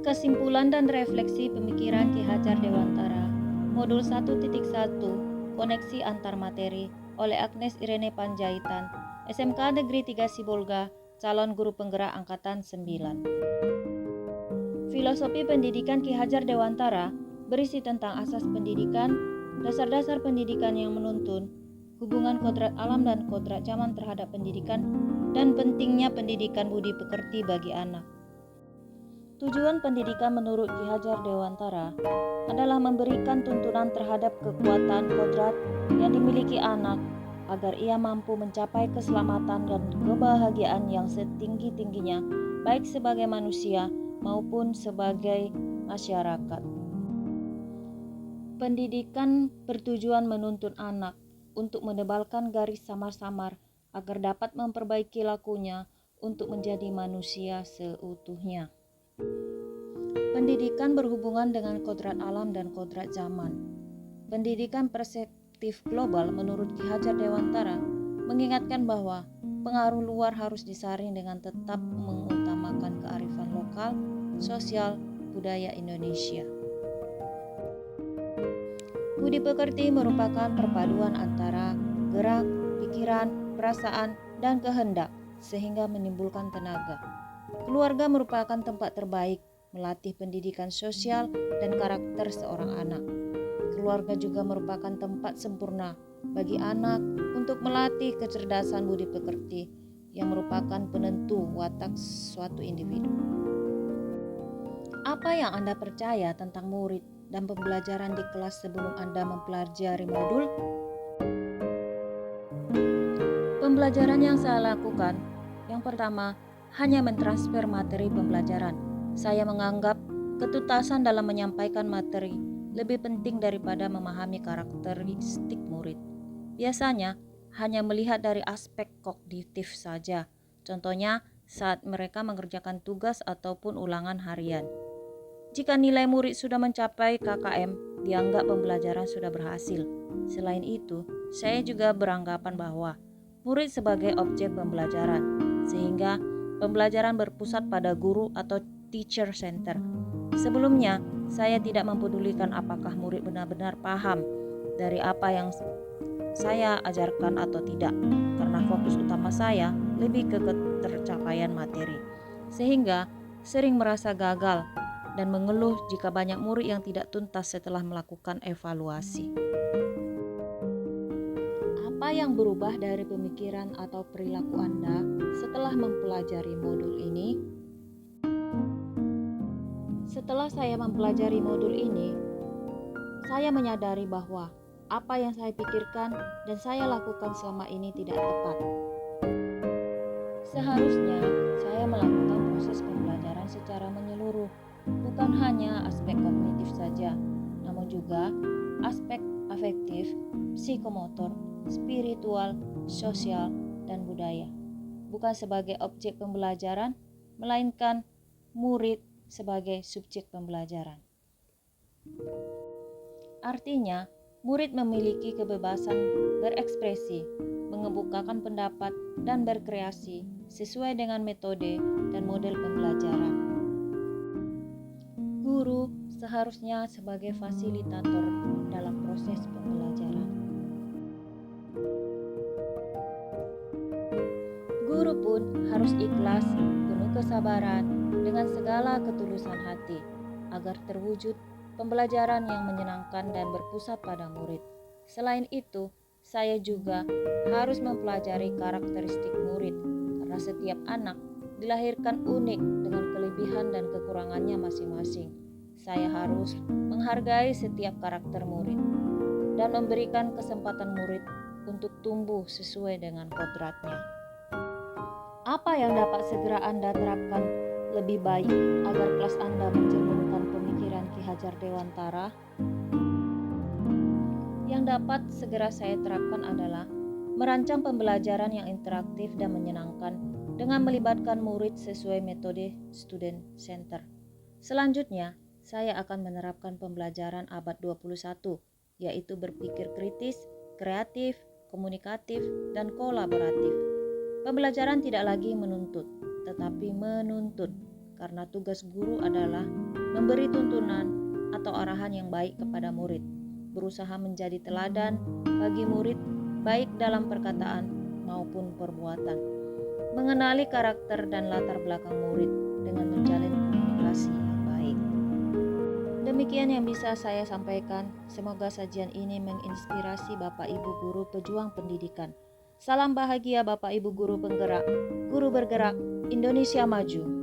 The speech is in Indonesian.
Kesimpulan dan refleksi pemikiran Ki Hajar Dewantara, Modul 1.1, Koneksi Antar Materi, oleh Agnes Irene Panjaitan, SMK Negeri 3 Sibolga, calon guru penggerak Angkatan 9. Filosofi pendidikan Ki Hajar Dewantara berisi tentang asas pendidikan, dasar-dasar pendidikan yang menuntun, hubungan kodrat alam dan kodrat zaman terhadap pendidikan, dan pentingnya pendidikan budi pekerti bagi anak. Tujuan pendidikan menurut Ki Hajar Dewantara adalah memberikan tuntunan terhadap kekuatan kodrat yang dimiliki anak agar ia mampu mencapai keselamatan dan kebahagiaan yang setinggi-tingginya baik sebagai manusia maupun sebagai masyarakat. Pendidikan bertujuan menuntun anak untuk menebalkan garis samar-samar agar dapat memperbaiki lakunya untuk menjadi manusia seutuhnya. Pendidikan berhubungan dengan kodrat alam dan kodrat zaman. Pendidikan perspektif global menurut Ki Hajar Dewantara mengingatkan bahwa pengaruh luar harus disaring dengan tetap mengutamakan kearifan lokal, sosial, budaya Indonesia. Budi pekerti merupakan perpaduan antara gerak, pikiran, perasaan, dan kehendak sehingga menimbulkan tenaga. Keluarga merupakan tempat terbaik melatih pendidikan sosial dan karakter seorang anak. Keluarga juga merupakan tempat sempurna bagi anak untuk melatih kecerdasan budi pekerti yang merupakan penentu watak suatu individu. Apa yang Anda percaya tentang murid dan pembelajaran di kelas sebelum Anda mempelajari modul? Pembelajaran yang saya lakukan, yang pertama, hanya mentransfer materi pembelajaran. Saya menganggap ketuntasan dalam menyampaikan materi lebih penting daripada memahami karakteristik murid. Biasanya hanya melihat dari aspek kognitif saja. Contohnya saat mereka mengerjakan tugas ataupun ulangan harian. Jika nilai murid sudah mencapai KKM, dianggap pembelajaran sudah berhasil. Selain itu, saya juga beranggapan bahwa murid sebagai objek pembelajaran, sehingga pembelajaran berpusat pada guru atau teacher center. Sebelumnya, saya tidak mempedulikan apakah murid benar-benar paham dari apa yang saya ajarkan atau tidak, karena fokus utama saya lebih ke ketercapaian materi. Sehingga sering merasa gagal dan mengeluh jika banyak murid yang tidak tuntas setelah melakukan evaluasi. Apa yang berubah dari pemikiran atau perilaku Anda setelah mempelajari modul ini? Setelah saya mempelajari modul ini, saya menyadari bahwa apa yang saya pikirkan dan saya lakukan selama ini tidak tepat. Seharusnya saya melakukan proses pembelajaran secara menyeluruh, bukan hanya aspek kognitif saja, namun juga aspek afektif, psikomotor, spiritual, sosial, dan budaya. Bukan sebagai objek pembelajaran, melainkan murid sebagai subjek pembelajaran. Artinya, murid memiliki kebebasan berekspresi, mengemukakan pendapat, dan berkreasi sesuai dengan metode dan model pembelajaran. Guru seharusnya sebagai fasilitator dalam proses pembelajaran. Guru pun harus ikhlas, penuh kesabaran, dengan segala ketulusan hati, agar terwujud pembelajaran yang menyenangkan dan berpusat pada murid. Selain itu, saya juga harus mempelajari karakteristik murid, karena setiap anak dilahirkan unik dengan kelebihan dan kekurangannya masing-masing. Saya harus menghargai setiap karakter murid dan memberikan kesempatan murid untuk tumbuh sesuai dengan kodratnya. Apa yang dapat segera Anda terapkan lebih baik agar kelas Anda mencerminkan pemikiran Ki Hajar Dewantara? Yang dapat segera saya terapkan adalah merancang pembelajaran yang interaktif dan menyenangkan dengan melibatkan murid sesuai metode student center. Selanjutnya, saya akan menerapkan pembelajaran abad 21, yaitu berpikir kritis, kreatif, komunikatif, dan kolaboratif. Pembelajaran tidak lagi menuntut, tetapi menuntun, karena tugas guru adalah memberi tuntunan atau arahan yang baik kepada murid, berusaha menjadi teladan bagi murid baik dalam perkataan maupun perbuatan, mengenali karakter dan latar belakang murid dengan menjalin komunikasi yang baik. Demikian yang bisa saya sampaikan. Semoga sajian ini menginspirasi Bapak Ibu guru pejuang pendidikan. Salam bahagia Bapak Ibu guru penggerak, guru bergerak, Indonesia maju.